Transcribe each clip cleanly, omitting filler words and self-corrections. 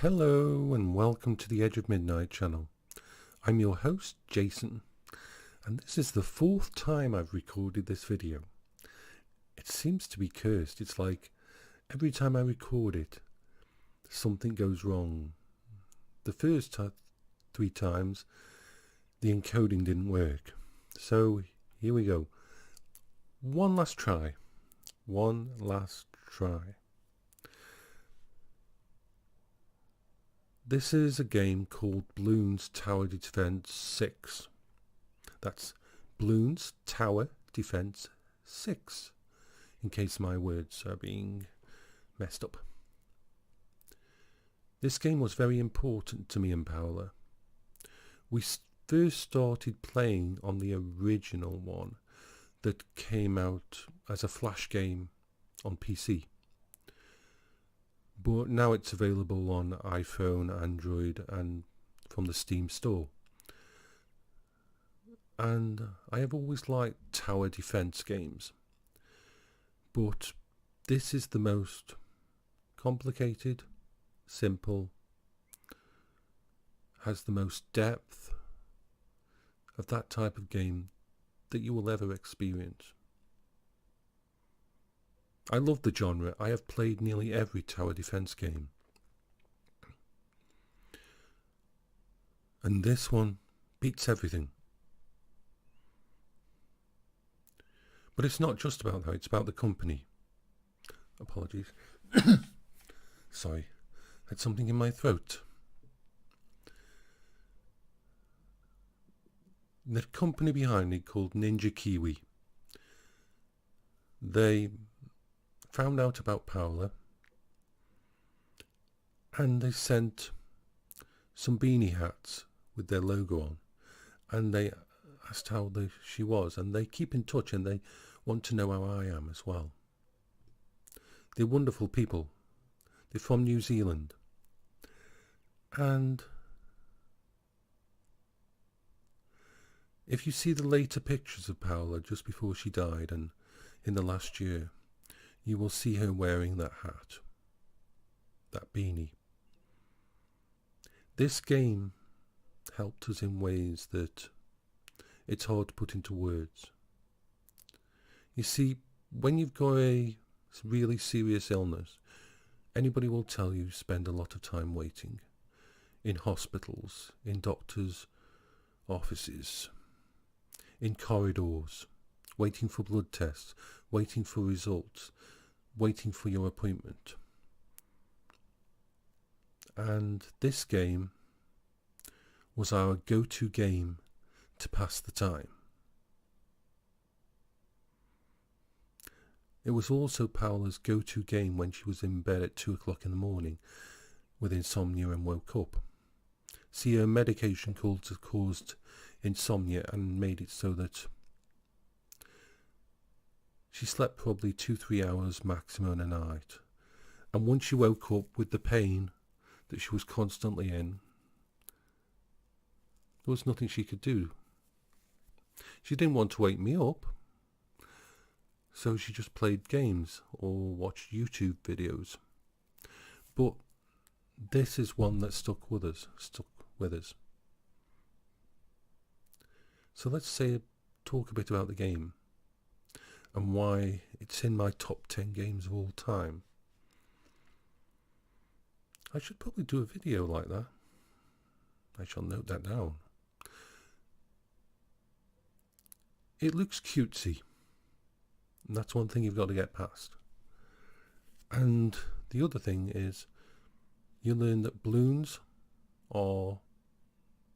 Hello and welcome to the Edge of Midnight channel. I'm your host Jason, and this is the fourth time I've recorded this video. It seems to be cursed. It's like every time I record it, something goes wrong. The first three times the encoding didn't work. So here we go. One last try. This is a game called Bloons Tower Defense 6. That's Bloons Tower Defense 6, in case my words are being messed up. This game was very important to me and Paola. We first started playing on the original one that came out as a flash game on PC. But now it's available on iPhone, Android and from the Steam store. And I have always liked tower defense games. But this is the most complicated, simple, has the most depth of that type of game that you will ever experience. I love the genre. I have played nearly every tower defense game. And this one beats everything. But it's not just about that, it's about the company. Apologies. Sorry, I had something in my throat. The company behind it, called Ninja Kiwi, they found out about Paola and they sent some beanie hats with their logo on, and they asked how she was, and they keep in touch and they want to know how I am as well. They're wonderful people. They're from New Zealand, and if you see the later pictures of Paola just before she died and in the last year, you will see her wearing that hat, that beanie. This game helped us in ways that it's hard to put into words. You see, when you've got a really serious illness, anybody will tell you spend a lot of time waiting in hospitals, in doctors' offices, in corridors, waiting for blood tests, waiting for results, waiting for your appointment. And this game was our go-to game to pass the time. It was also Paola's go-to game when she was in bed at 2 o'clock in the morning with insomnia and woke up. See, her medication caused insomnia and made it so that she slept probably 2-3 hours maximum a night. And once she woke up with the pain that she was constantly in, there was nothing she could do. She didn't want to wake me up, so she just played games or watched YouTube videos. But this is one that stuck with us. So let's talk a bit about the game and why it's in my top 10 games of all time. I should probably do a video like that. I shall note that down. It looks cutesy, and that's one thing you've got to get past. And the other thing is, you learn that balloons are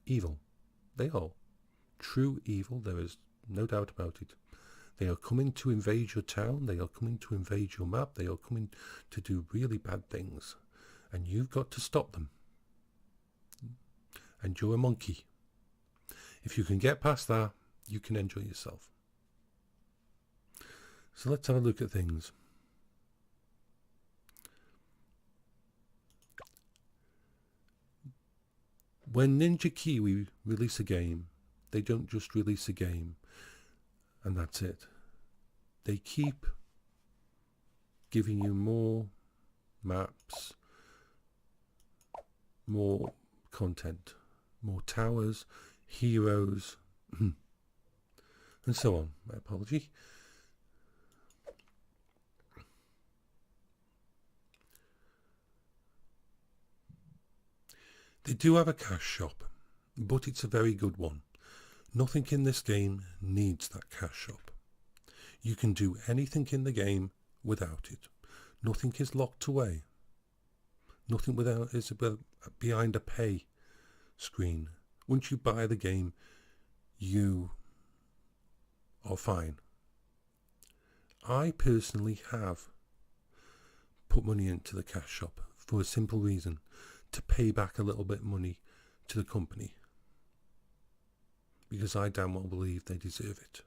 evil. They are true evil. There is no doubt about it. They are coming to invade your town. They are coming to invade your map. They are coming to do really bad things. And you've got to stop them. And you're a monkey. If you can get past that, you can enjoy yourself. So let's have a look at things. When Ninja Kiwi release a game, they don't just release a game and that's it. They keep giving you more maps, more content, more towers, heroes, and so on. My apology. They do have a cash shop, but it's a very good one. Nothing in this game needs that cash shop. You can do anything in the game without it. Nothing is locked away. Nothing is behind a pay screen. Once you buy the game, you are fine. I personally have put money into the cash shop for a simple reason: to pay back a little bit money to the company, because I damn well believe they deserve it.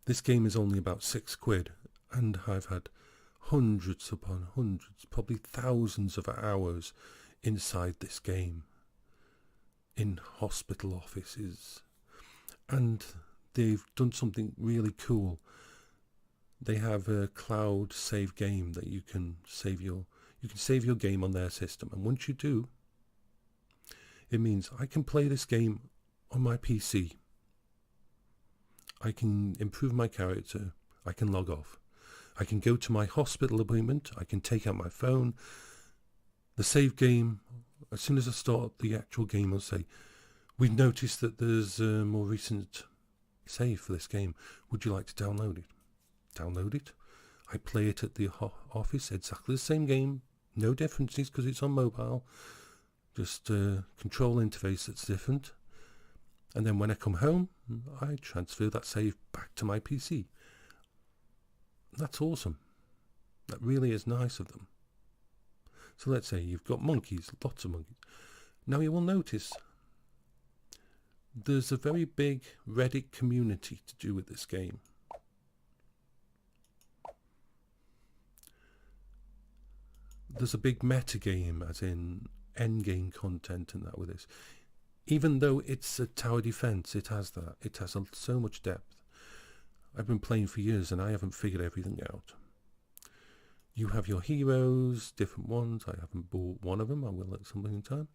This game is only about £6, and I've had hundreds upon hundreds, probably thousands of hours inside this game, in hospital offices, and they've done something really cool. They have a cloud save game that you can save your game on their system, and once you do, it means I can play this game on my PC. I can improve my character. I can log off. I can go to my hospital appointment. I can take out my phone. The save game, as soon as I start the actual game, I'll say, we've noticed that there's a more recent save for this game. Would you like to download it? Download it. I play it at the office, exactly the same game. No differences because it's on mobile. Just a control interface that's different. And then when I come home, I transfer that save back to my PC. That's awesome. That really is nice of them. So let's say you've got monkeys, lots of monkeys. Now you will notice there's a very big Reddit community to do with this game. There's a big metagame, as in endgame content and that with this. Even though it's a tower defense, it has that. It has so much depth. I've been playing for years and I haven't figured everything out. You have your heroes, different ones. I haven't bought one of them. I will at some point in time.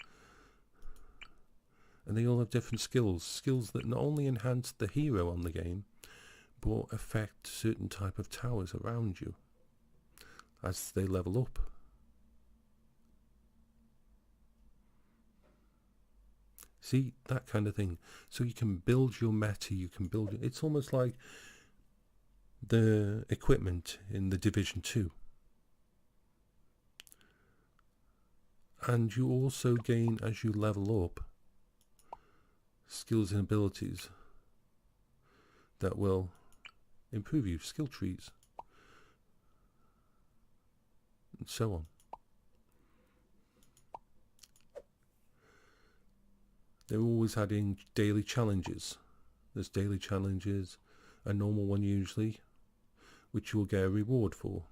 And they all have different skills. Skills that not only enhance the hero on the game, but affect certain type of towers around you as they level up. See, that kind of thing. So you can build your meta, you can build it. It's almost like the equipment in the Division 2. And you also gain, as you level up, skills and abilities that will improve you, skill trees, and so on. They're always adding daily challenges. There's daily challenges, a normal one usually, which you will get a reward for.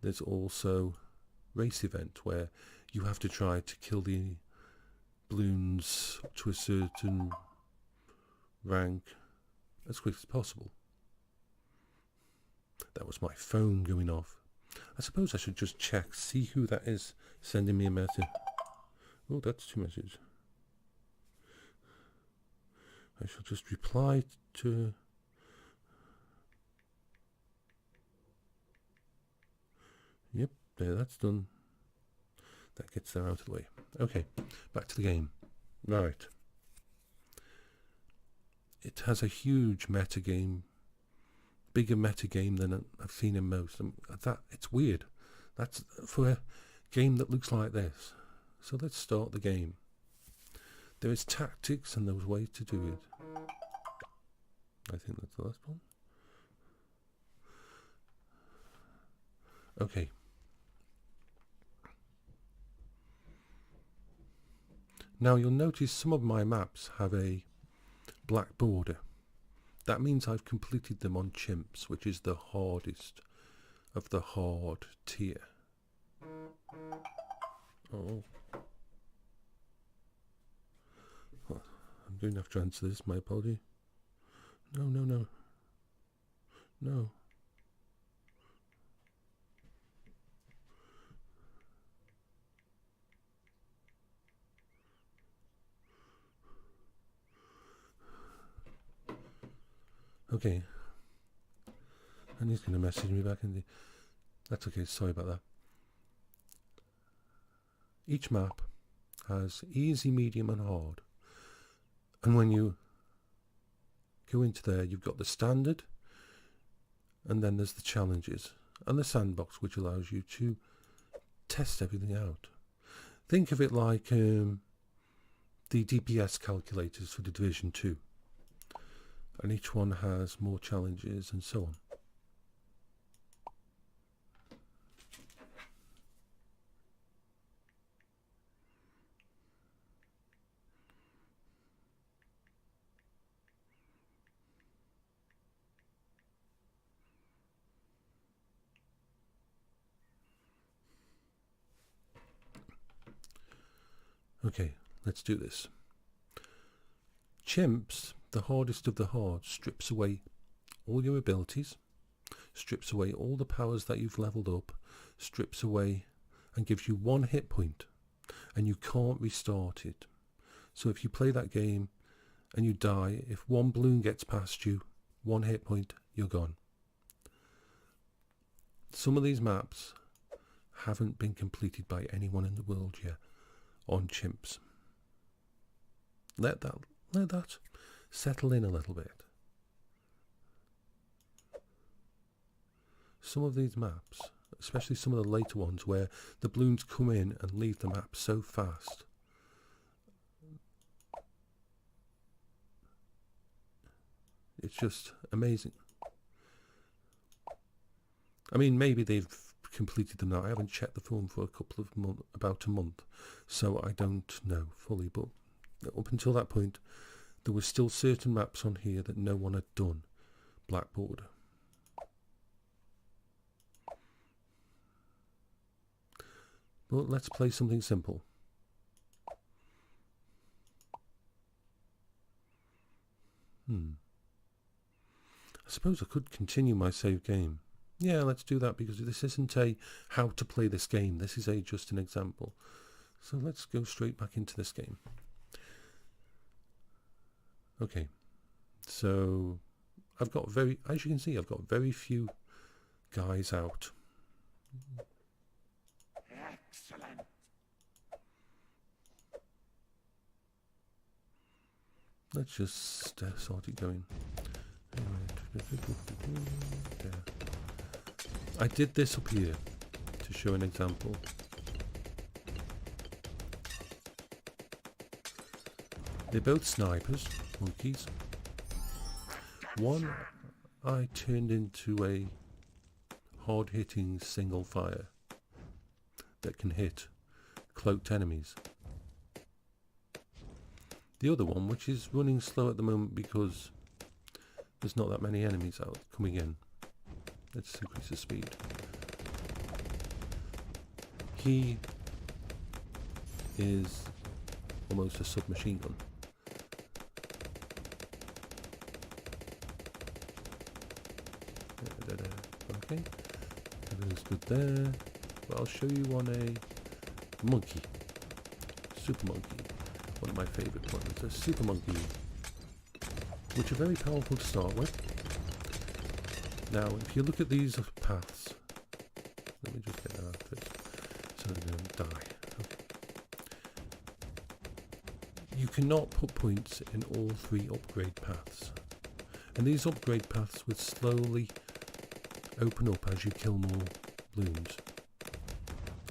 There's also race event where you have to try to kill the balloons up to a certain rank as quick as possible. That was my phone going off. I suppose I should just check, see who that is sending me a message. Oh, that's 2 messages. I shall just reply to... Yep, there, that's done. That gets that out of the way. Okay, back to the game. Right. It has a huge metagame, bigger metagame than I've seen in most. It's weird. That's for a game that looks like this. So let's start the game. There is tactics and there's ways to do it. I think that's the last one. Okay. Now you'll notice some of my maps have a black border. That means I've completed them on chimps, which is the hardest of the hard tier. Oh. I'm going to have to answer this, my apology. No. No. Okay. And he's going to message me back in the... That's okay, sorry about that. Each map has easy, medium and hard. And when you go into there, you've got the standard, and then there's the challenges, and the sandbox, which allows you to test everything out. Think of it like the DPS calculators for the Division 2. And each one has more challenges and so on. Okay, let's do this. Chimps, the hardest of the hard, strips away all your abilities, strips away all the powers that you've leveled up, strips away and gives you 1 hit point, and you can't restart it. So if you play that game and you die, if one balloon gets past you, 1 hit point, you're gone. Some of these maps haven't been completed by anyone in the world yet on chimps. Let that settle in a little bit. Some of these maps, especially some of the later ones where the balloons come in and leave the map so fast, it's just amazing. I mean, maybe they've completed them now. I haven't checked the phone for a couple of months, about a month, so I don't know fully, but up until that point there were still certain maps on here that no one had done. Blackboard. But let's play something simple. I suppose I could continue my save game. Yeah, let's do that, because this isn't a how to play this game. This is just an example. So let's go straight back into this game. Okay, so I've got as you can see, I've got very few guys out. Excellent. Let's just start it going. Yeah. I did this up here to show an example. They're both snipers, monkeys. One I turned into a hard-hitting single fire that can hit cloaked enemies. The other one, which is running slow at the moment because there's not that many enemies out coming in. Let's increase the speed. He is almost a submachine gun. Okay, everything's good there. But I'll show you on a monkey, super monkey. One of my favourite ones, a super monkey, which are very powerful to start with. Now, if you look at these paths, let me just get that out first, so they don't die. Okay. You cannot put points in all 3 upgrade paths, and these upgrade paths will slowly open up as you kill more balloons.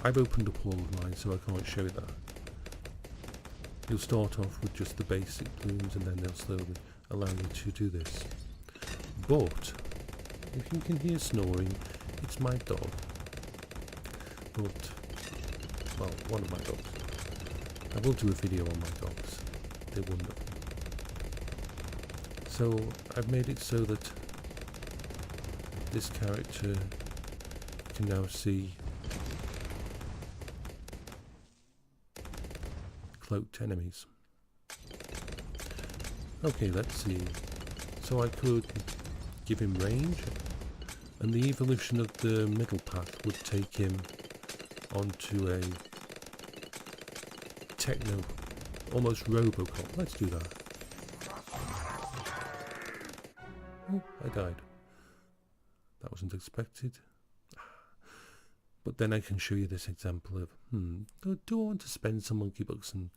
I've opened up all of mine, so I can't show you that. You'll start off with just the basic balloons, and then they'll slowly allow you to do this. But if you can hear snoring, it's my dog. But, well, one of my dogs. I will do a video on my dogs. They're wonderful. So I've made it so that this character can now see cloaked enemies. Okay, let's see. So I could give him range. And the evolution of the middle path would take him onto a techno, almost Robocop. Let's do that. Oh, I died. That wasn't expected. But then I can show you this example of, do I want to spend some monkey bucks and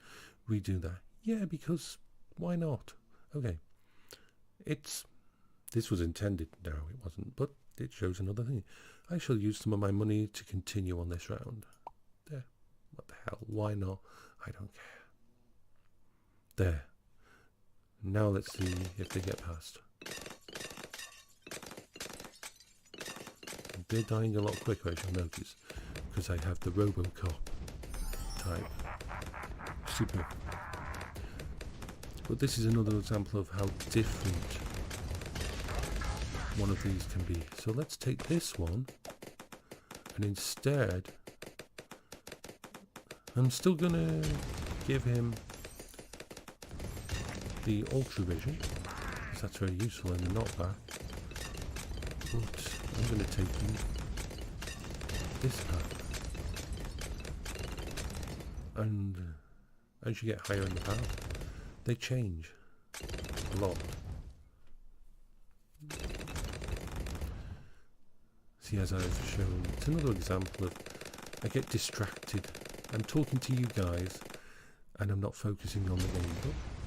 redo that? Yeah, because why not? Okay. This was intended. No, it wasn't, but it shows another thing. I shall use some of my money to continue on this round. There. What the hell? Why not? I don't care. There. Now let's see if they get past. They're dying a lot quicker, as you'll notice, because I have the Robocop type. Super. But this is another example of how different one of these can be. So let's take this one, and instead, I'm still going to give him the Ultra Vision, because that's very useful in the knockback. But I'm going to take this path, and as you get higher in the path, they change a lot. See, as I've shown, it's another example of I get distracted. I'm talking to you guys, and I'm not focusing on the game.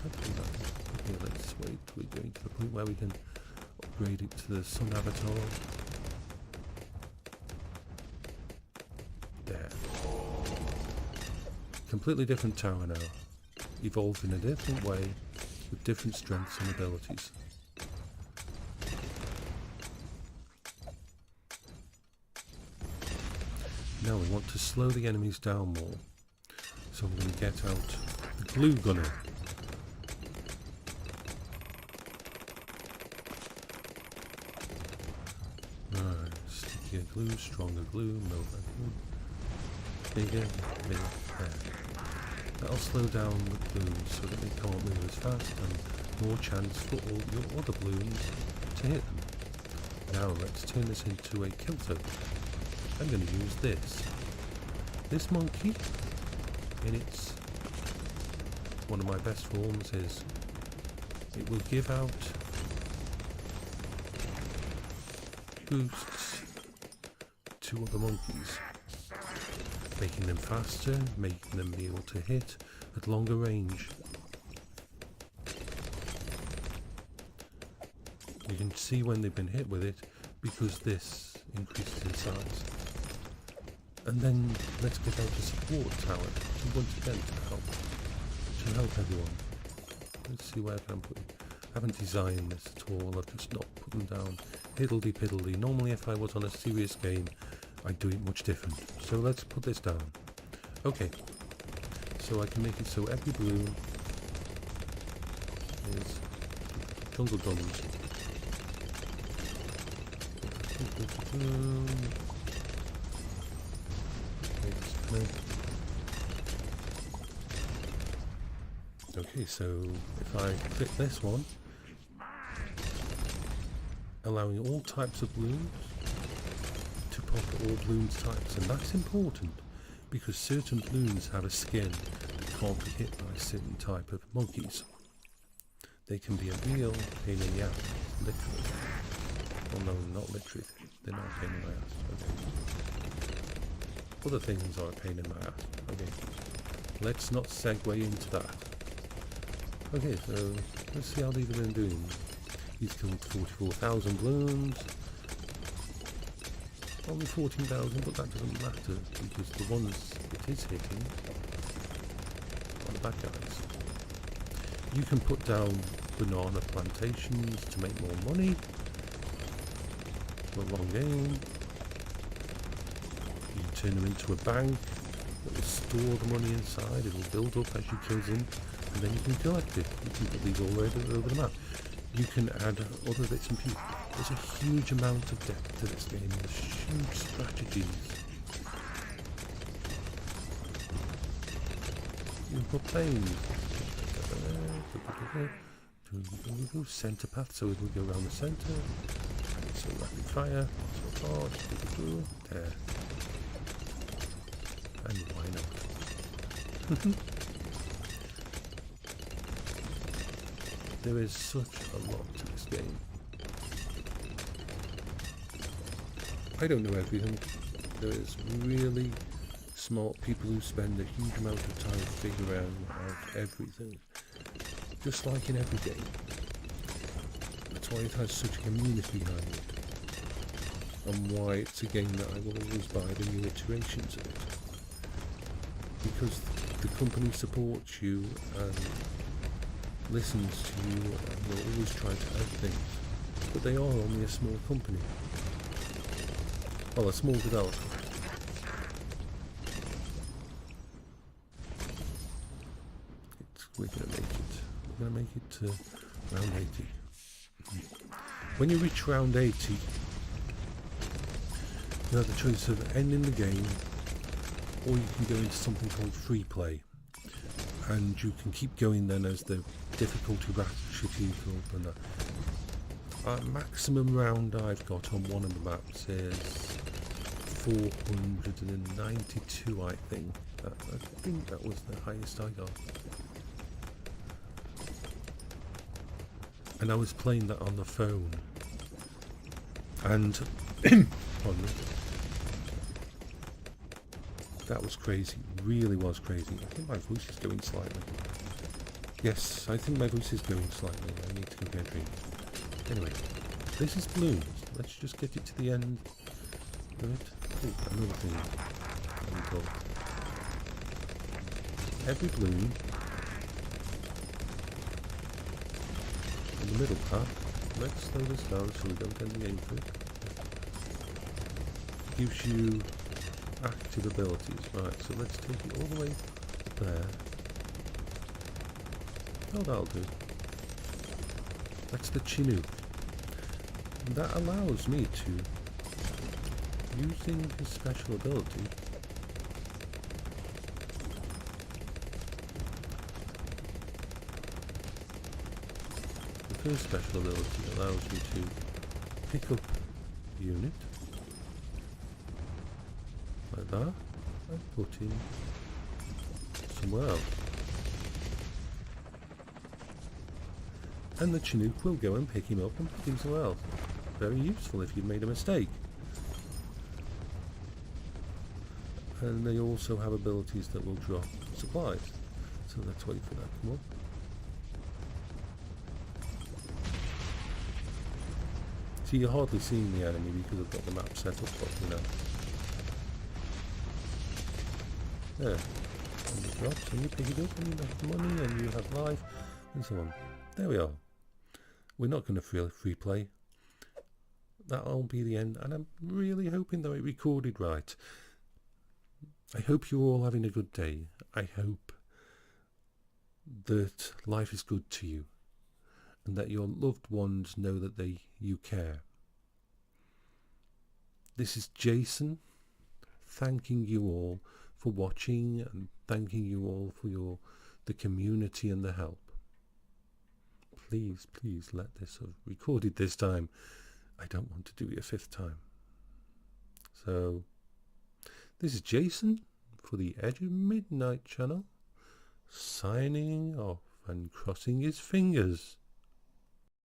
But okay, let's wait till we're getting to the point where we can upgrade it to the Sun Avatar. There. Completely different tower now. Evolved in a different way, with different strengths and abilities. Now we want to slow the enemies down more. So I'm going to get out the glue gunner. Right, stickier glue, stronger glue, more glue. Bigger, there. That'll slow down the balloons so that they can't move as fast, and more chance for all your other balloons to hit them. Now let's turn this into a kilter. I'm going to use this. This monkey, in its one of my best forms, is it will give out boosts to other monkeys, making them faster, making them be able to hit at longer range. You can see when they've been hit with it because this increases in size. And then let's get out the support tower to once again to help everyone. Let's see where I can put it. I haven't designed this at all, I've just not put them down hiddledy-piddledy. Normally if I was on a serious game I'd do it much different. So let's put this down. Okay, so I can make it so every balloon is jungle drums. Okay, so if I click this one, allowing all types of balloons to pop at all balloons types, and that's important because certain balloons have a skin that can't be hit by a certain type of monkeys. They can be a real pain in the ass, literally. Well, no, not literally. They're not a pain in my ass. Okay. Other things are a pain in my ass. Okay. Let's not segue into that. Okay, so let's see how these have been doing. He's killed 44,000 balloons. Only 14,000, but that doesn't matter because the ones it is hitting are the bad guys. You can put down banana plantations to make more money. For a long game. You can turn them into a bank that will store the money inside. It will build up as you kill them, and then you can collect it. You can put these all over the map. You can add other bits and pieces. There's a huge amount of depth to this game. There's huge strategies. You can put planes. Center path, so it will go around the center. So rapid fire, so far, there. And why not? There is such a lot to this game. I don't know everything. There is really smart people who spend a huge amount of time figuring out everything. Just like in every game. That's why it has such a community behind it. And why it's a game that I will always buy the new iterations of it. Because the company supports you and listens to you and will always try to add things. But they are only a small company. Well, a small developer. We're going to make it. We're going to make it to round 80. When you reach round 80, you have the choice of ending the game, or you can go into something called free play. And you can keep going then as the difficulty ratcheting up and that. Maximum round I've got on one of the maps is 492, I think. I think that was the highest I got. And I was playing that on the phone. And pardon me. That was crazy. Really was crazy. I think my voice is going slightly. Yes, I think my voice is going slightly. I need to go get a drink. Anyway, this is Bloons. Let's just get it to the end of it. Oh, another thing. There we go. Every balloon in the middle part. Let's slow this down so we don't get the aim for it. Gives you active abilities. Right, so let's take it all the way there. Oh, that'll do. That's the Chinook. And that allows me to, using his special ability, the first special ability allows me to pick up the unit like that and put him somewhere else. And the Chinook will go and pick him up and put him somewhere else. Very useful if you've made a mistake. And they also have abilities that will drop supplies. So let's wait for that to come up. See, you're hardly seeing the enemy because I've got the map set up properly now. There. And it drops and you pick it up and you have money and you have life and so on. There we are. We're not going to free play. That'll be the end, and I'm really hoping that I recorded right. I hope you're all having a good day. I hope that life is good to you and that your loved ones know that you care. This is Jason thanking you all for watching and thanking you all for the community and the help. Please let this have recorded this time. I don't want to do it a fifth time. So, this is Jason for the Edge of Midnight channel, signing off and crossing his fingers